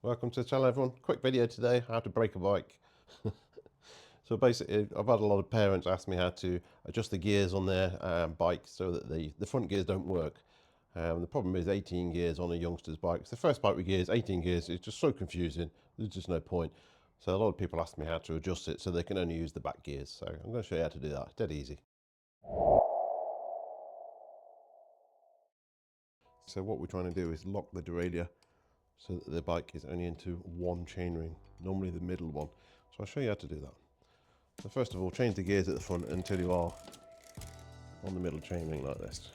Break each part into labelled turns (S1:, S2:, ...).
S1: Welcome to the channel, everyone. Quick video today, how to brake a bike. So basically, I've had a lot of parents ask me how to adjust the gears on their bike so that the front gears don't work. The problem is 18 gears on a youngster's bike. It's the first bike with gears, 18 gears, it's just so confusing. There's just no point. So a lot of people ask me how to adjust it so they can only use the back gears. So I'm going to show you how to do that. Dead easy. So what we're trying to do is lock the derailleur so that the bike is only into one chainring, normally the middle one. So I'll show you how to do that. So first of all, change the gears at the front until you are on the middle chainring like this.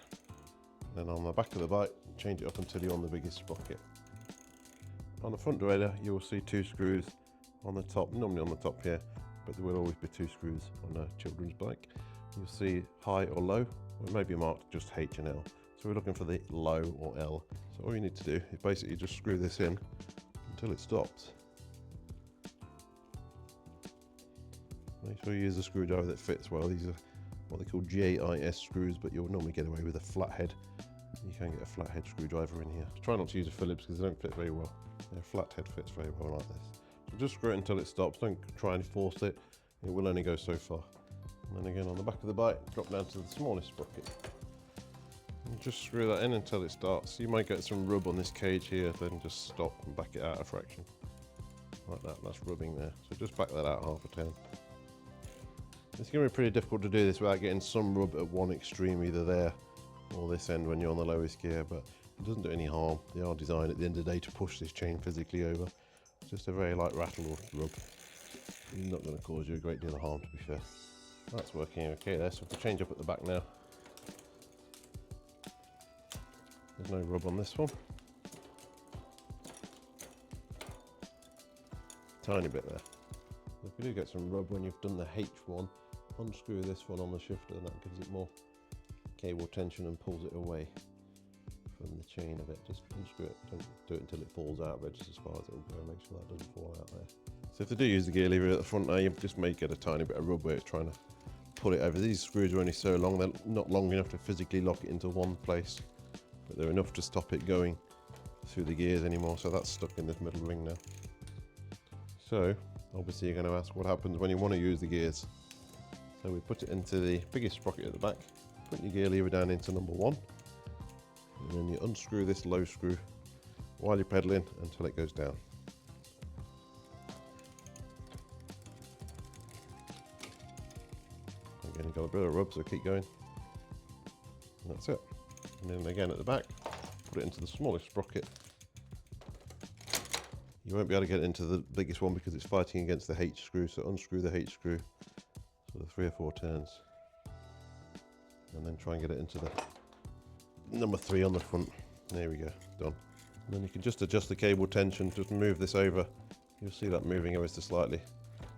S1: Then on the back of the bike, change it up until you're on the biggest sprocket. On the front derailleur, you will see two screws on the top, normally on the top here, but there will always be two screws on a children's bike. You'll see high or low, or maybe marked just H and L. So we're looking for the low or L. So all you need to do is basically just screw this in until it stops. Make sure you use a screwdriver that fits well. These are what they call JIS screws, but you'll normally get away with a flathead. You can get a flathead screwdriver in here. Try not to use a Phillips because they don't fit very well. A flathead fits very well like this. So just screw it until it stops. Don't try and force it. It will only go so far. And then again on the back of the bike, drop down to the smallest sprocket. And just screw that in until it starts. You might get some rub on this cage here, then just stop and back it out a fraction. Like that, that's rubbing there. So just back that out half a turn. It's going to be pretty difficult to do this without getting some rub at one extreme, either there or this end when you're on the lowest gear, but it doesn't do any harm. They are designed at the end of the day to push this chain physically over. It's just a very light rattle or rub. It's not going to cause you a great deal of harm, to be fair. That's working okay there, so if we change up at the back now, there's no rub on this one. Tiny bit there. If you do get some rub when you've done the H1, unscrew this one on the shifter and that gives it more cable tension and pulls it away from the chain a bit. Just unscrew it, don't do it until it falls out of it, just as far as it'll go. Make sure that doesn't fall out there. So if they do use the gear lever at the front now, you just may get a tiny bit of rub where it's trying to pull it over. These screws are only so long, they're not long enough to physically lock it into one place, but they're enough to stop it going through the gears anymore. So that's stuck in this middle ring now. So obviously you're going to ask what happens when you want to use the gears. So we put it into the biggest sprocket at the back, put your gear lever down into number 1, and then you unscrew this low screw while you're pedaling until it goes down. Again, you've got a bit of rub, so keep going. And that's it. And then again at the back, put it into the smallest sprocket. You won't be able to get into the biggest one because it's fighting against the H screw, so unscrew the H screw, sort of 3 or 4 turns. And then try and get it into the number 3 on the front. There we go, done. And then you can just adjust the cable tension, just move this over. You'll see that moving ever so slightly.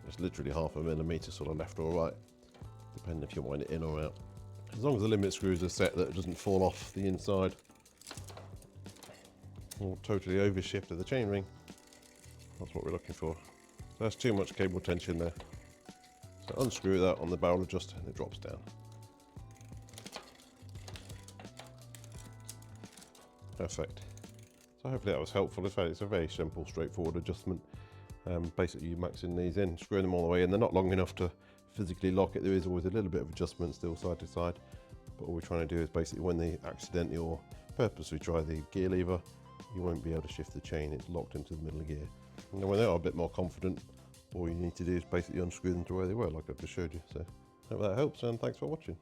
S1: It's literally half a millimetre sort of left or right, depending if you wind it in or out. As long as the limit screws are set that it doesn't fall off the inside or totally overshift the chainring, that's what we're looking for. So that's too much cable tension there. So unscrew that on the barrel adjuster and it drops down. Perfect. So hopefully that was helpful. It's a very simple, straightforward adjustment. Basically you maxing these in, screwing them all the way in. They're not long enough to physically lock it. There is always a little bit of adjustment still side to side. But all we're trying to do is basically when they accidentally or purposely try the gear lever, you won't be able to shift the chain. It's locked into the middle gear. And then when they are a bit more confident, all you need to do is basically unscrew them to where they were, like I've just showed you. So hope that helps, and thanks for watching.